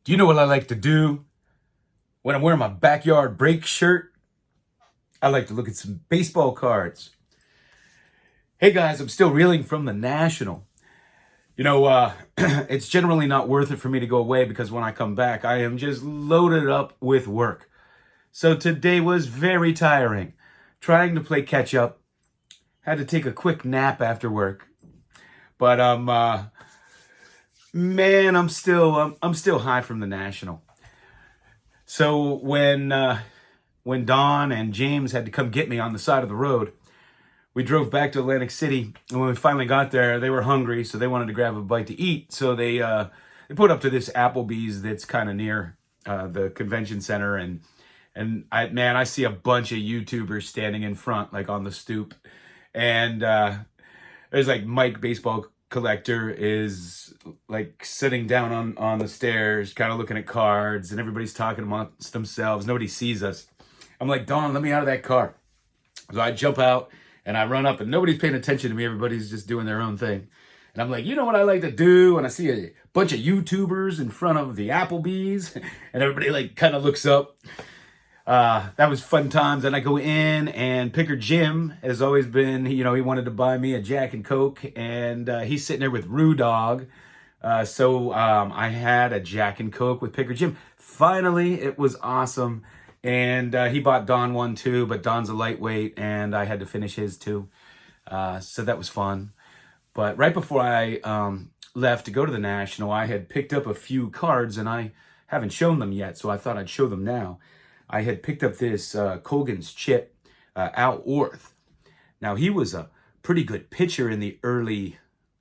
Do you know what I like to do when I'm wearing my backyard break shirt? I like to look at some baseball cards. Hey guys, I'm still reeling from the National. It's generally not worth it for me to go away because when I come back, I am just loaded up with work. So today was very tiring. Trying to play catch up. Had to take a quick nap after work. But man, I'm still high from the National. So when Don and James had to come get me on the side of the road, we drove back to Atlantic City. And when we finally got there, they were hungry, so they wanted to grab a bite to eat. So they put up to this Applebee's that's kind of near the convention center, and I see a bunch of YouTubers standing in front, like on the stoop, and there's like Mike Baseball Collector is like sitting down on the stairs, kind of looking at cards, and everybody's talking amongst themselves. Nobody sees us. I'm like, Don, let me out of that car. So I jump out and I run up, and nobody's paying attention to me. Everybody's just doing their own thing. And I'm like, you know what I like to do? And I see a bunch of YouTubers in front of the Applebee's, and everybody like kind of looks up. That was fun times. Then I go in, and Picker Jim has always been, he wanted to buy me a Jack and Coke, and he's sitting there with Rue Dog. So I had a Jack and Coke with Picker Jim. Finally, it was awesome. And he bought Don one too, but Don's a lightweight, and I had to finish his too. So that was fun. But right before I left to go to the National, I had picked up a few cards, and I haven't shown them yet, so I thought I'd show them now. I had picked up this Colgan's chip, Al Orth. Now, he was a pretty good pitcher in the early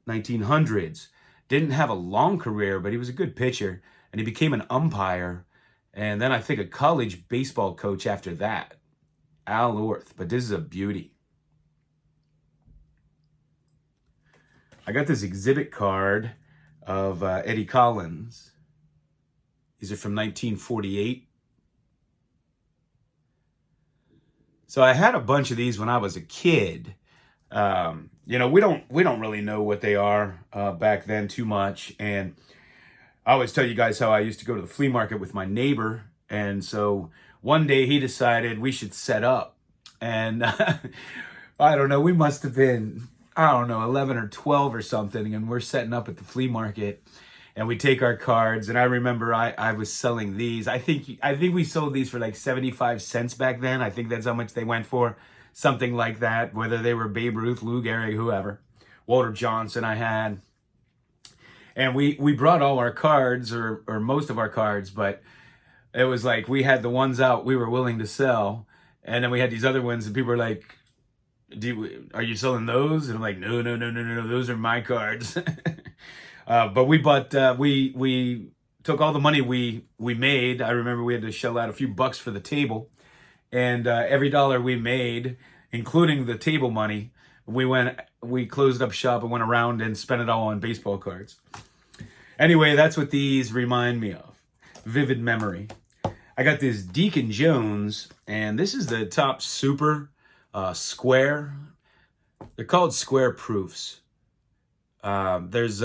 1900s. Didn't have a long career, but he was a good pitcher, and he became an umpire. And then I think a college baseball coach after that, Al Orth. But this is a beauty. I got this exhibit card of Eddie Collins. These are from 1948. So I had a bunch of these when I was a kid. We don't really know what they are back then too much. And I always tell you guys how I used to go to the flea market with my neighbor. And so one day he decided we should set up. And I don't know, we must have been, 11 or 12 or something. And we're setting up at the flea market. And we take our cards. And I remember I was selling these. I think we sold these for like 75 cents back then. I think that's how much they went for. Something like that. Whether they were Babe Ruth, Lou Gehrig, whoever. Walter Johnson I had. And we brought all our cards, or most of our cards, but it was like we had the ones out we were willing to sell. And then we had these other ones, and people were like, are you selling those? And I'm like, no, those are my cards. But we bought, we took all the money we made. I remember we had to shell out a few bucks for the table. And every dollar we made, including the table money, we closed up shop and went around and spent it all on baseball cards. Anyway, that's what these remind me of. Vivid memory. I got this Deacon Jones, and this is the top super square. They're called square proofs. There's,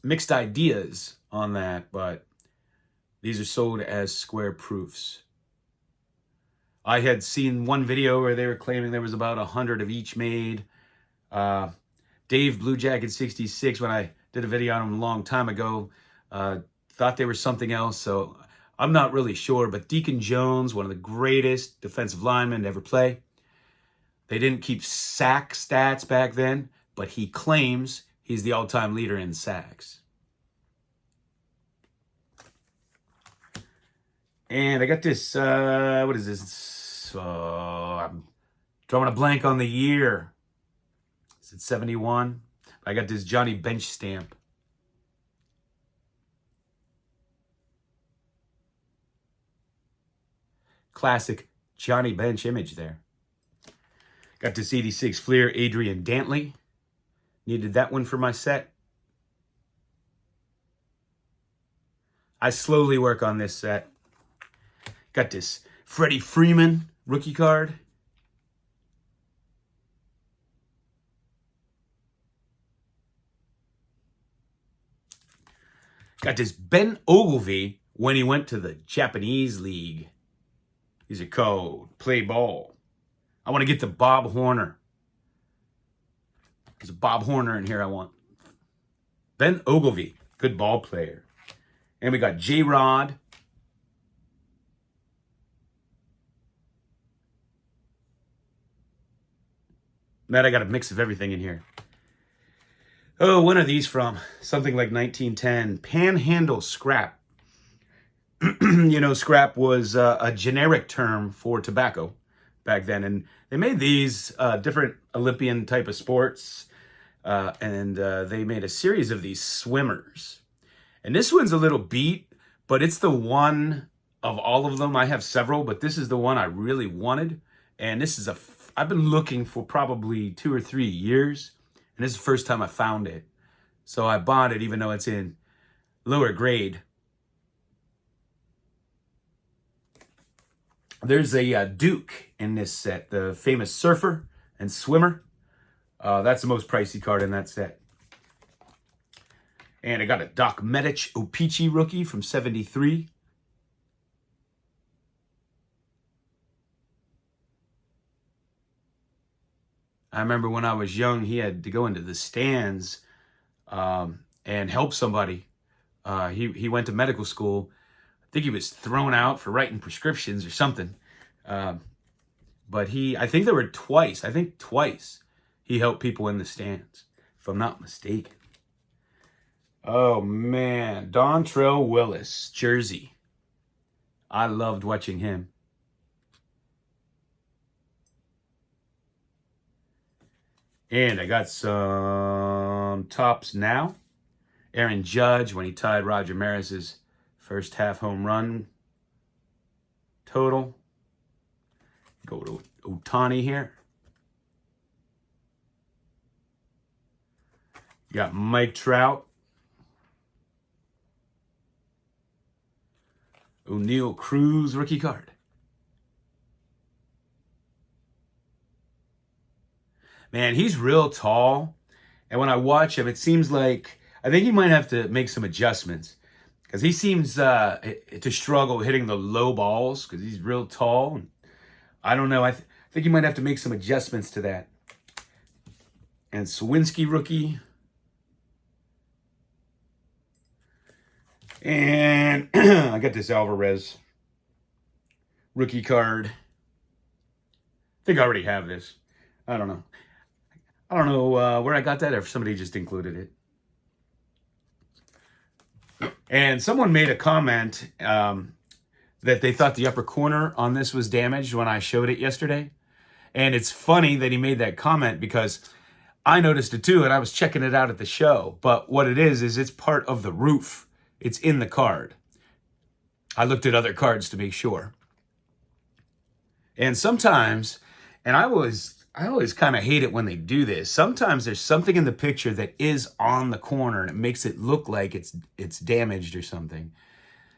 mixed ideas on that, but these are sold as square proofs. I had seen one video where they were claiming there was about 100 of each made. Dave Blue Jacket 66, when I did a video on him a long time ago, thought they were something else. So I'm not really sure. But Deacon Jones, one of the greatest defensive linemen to ever play. They didn't keep sack stats back then, but he claims he's the all-time leader in sacks. And I got this, what is this? I'm drawing a blank on the year. Is it 71? I got this Johnny Bench stamp. Classic Johnny Bench image there. Got this 86 Fleer Adrian Dantley. Needed that one for my set. I slowly work on this set. Got this Freddie Freeman rookie card. Got this Ben Ogilvy when he went to the Japanese league. He's a code. Play ball. I want to get to Bob Horner. There's a Bob Horner in here I want. Ben Ogilvy. Good ball player. And we got J-Rod. Matt, I got a mix of everything in here. Oh, when are these from? Something like 1910. Panhandle scrap. You know, scrap was a generic term for tobacco back then. And they made these different Olympian type of sports. And they made a series of these swimmers. And this one's a little beat, but it's the one of all of them. I have several, but this is the one I really wanted. And this is I've been looking for probably 2 or 3 years. And this is the first time I found it. So I bought it even though it's in lower grade. There's a Duke in this set, the famous surfer and swimmer. That's the most pricey card in that set. And I got a Doc Medich O-Pee-Chee rookie from 73. I remember when I was young, he had to go into the stands and help somebody. He went to medical school. I think he was thrown out for writing prescriptions or something. But I think there were twice. I think twice he helped people in the stands, if I'm not mistaken. Oh, man. Dontrelle Willis, jersey. I loved watching him. And I got some tops now. Aaron Judge, when he tied Roger Maris's first half home run total. Go to Ohtani here. You got Mike Trout. O'Neal Cruz rookie card. Man, he's real tall. And when I watch him, it seems like, I think he might have to make some adjustments. Because he seems to struggle hitting the low balls because he's real tall. I don't know. I think he might have to make some adjustments to that. And Sawinski rookie. And I got this Alvarez rookie card. I think I already have this. I don't know. I don't know where I got that or if somebody just included it. And someone made a comment that they thought the upper corner on this was damaged when I showed it yesterday. And it's funny that he made that comment because I noticed it too and I was checking it out at the show. But what it is it's part of the roof. It's in the card. I looked at other cards to make sure. And sometimes, and I always kind of hate it when they do this. Sometimes there's something in the picture that is on the corner and it makes it look like it's damaged or something.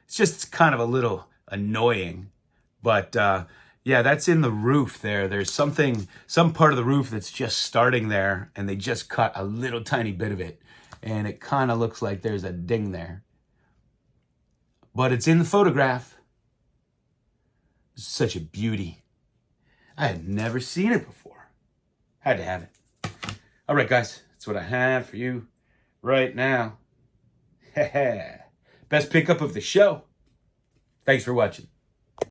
It's just kind of a little annoying. But yeah, that's in the roof there. There's some part of the roof that's just starting there and they just cut a little tiny bit of it. And it kind of looks like there's a ding there. But it's in the photograph. It's such a beauty. I had never seen it before. Had to have it. All right, guys. That's what I have for you right now. Best pickup of the show. Thanks for watching.